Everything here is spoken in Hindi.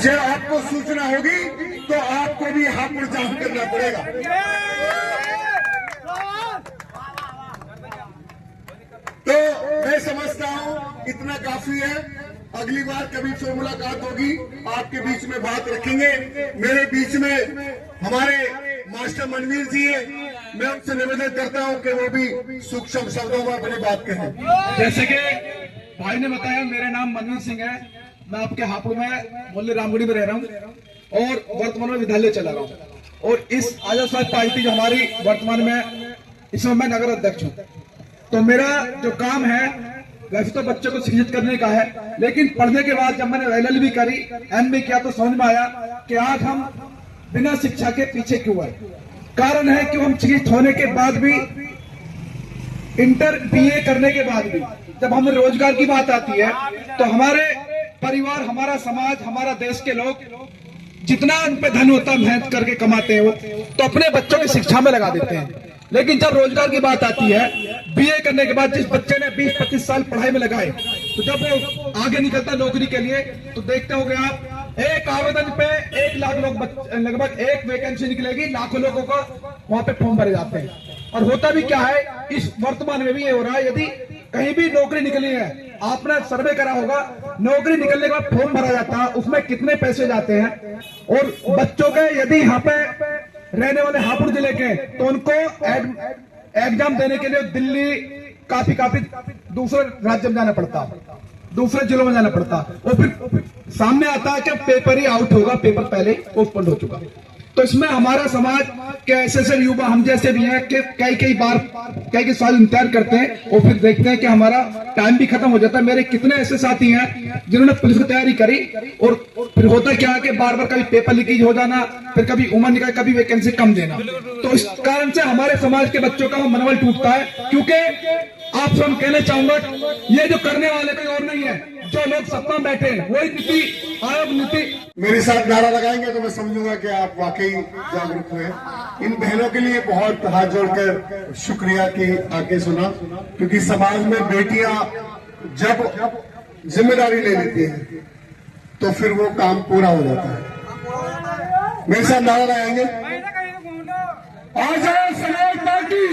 जब आपको सूचना होगी तो आपको भी हापुड़ जाम करना पड़ेगा। तो मैं समझता हूं इतना काफी है। अगली बार कभी फिर मुलाकात होगी, आपके बीच में बात रखेंगे। मेरे बीच में हमारे मास्टर मनवीर जी है, मैं उनसे निवेदन करता हूं कि वो भी सूक्ष्म शब्दों में अपनी बात कहें। जैसे कि भाई ने बताया, मेरा नाम मनवीर सिंह है। मैं आपके हापुड़ में मोहल्ले रामगढ़ी में रह रहा हूं और वर्तमान में विद्यालय चला रहा हूं। और इस आजाद समाज पार्टी जो हमारी वर्तमान में, इसमें मैं नगर अध्यक्ष हूं। तो मेरा जो काम है वैसे तो बच्चों को शिक्षित करने का है, लेकिन पढ़ने के बाद जब मैंने LLB करी, MA किया, तो समझ में आया कि आज हम बिना शिक्षा के पीछे क्यों आए। कारण है कि हम शिक्षित होने के बाद भी, इंटर BA करने के बाद भी, जब हमें रोजगार की बात आती है तो हमारे परिवार, हमारा समाज, हमारा देश के लोग जितना उन पे धन होता है मेहनत करके कमाते हैं वो तो अपने बच्चों की शिक्षा में लगा देते हैं। लेकिन जब रोजगार की बात आती है, BA करने के बाद जिस बच्चे ने 20-25 साल पढ़ाई में लगाए, तो जब वो आगे निकलता नौकरी के लिए तो देखते होंगे आप, एक आवेदन पे 1 लाख लोग, लगभग एक वैकेंसी निकलेगी, लाखों लोगों को वहां पे फॉर्म भरे जाते हैं। और होता भी क्या है, इस वर्तमान में भी ये हो रहा है, यदि कहीं भी नौकरी निकली है, आपने सर्वे करा होगा, नौकरी निकलने के बाद फॉर्म भरा जाता है, उसमें कितने पैसे जाते हैं। और बच्चों के यदि यहाँ पे रहने वाले हापुड़ जिले के, तो उनको एग्जाम देने के लिए दिल्ली काफी दूसरे राज्य में जाना पड़ता, दूसरे जिलों में जाना पड़ता, और फिर सामने आता है कि पेपर ही आउट होगा, पेपर पहले पोस्टपोन हो चुका। तो इसमें हमारा समाज के ऐसे युवा हम जैसे भी हैं कि कई बार साल इंतजार करते हैं और फिर देखते हैं कि हमारा टाइम भी खत्म हो जाता है। मेरे कितने ऐसे साथी हैं जिन्होंने पुलिस की तैयारी करी और फिर होता क्या है कि बार कभी पेपर लीकेज हो जाना, फिर कभी उम्र निकाल, कभी वैकेंसी कम देना। तो इस कारण से हमारे समाज के बच्चों का मनोबल टूटता है, क्योंकि आपसे हम कहना चाहूंगा, ये जो करने वाले कोई और नहीं है, जो लोग सत्ता में बैठे हैं वही नीति आयोग नीति। मेरे साथ नारा लगाएंगे तो मैं समझूंगा कि आप वाकई जागरूक हुए। इन बहनों के लिए बहुत हाथ जोड़कर शुक्रिया कि आके सुना, क्योंकि समाज में बेटियां जब जिम्मेदारी ले लेती हैं तो फिर वो काम पूरा हो जाता है। मेरे साथ नारा लगाएंगे, आजाद समाज पार्टी।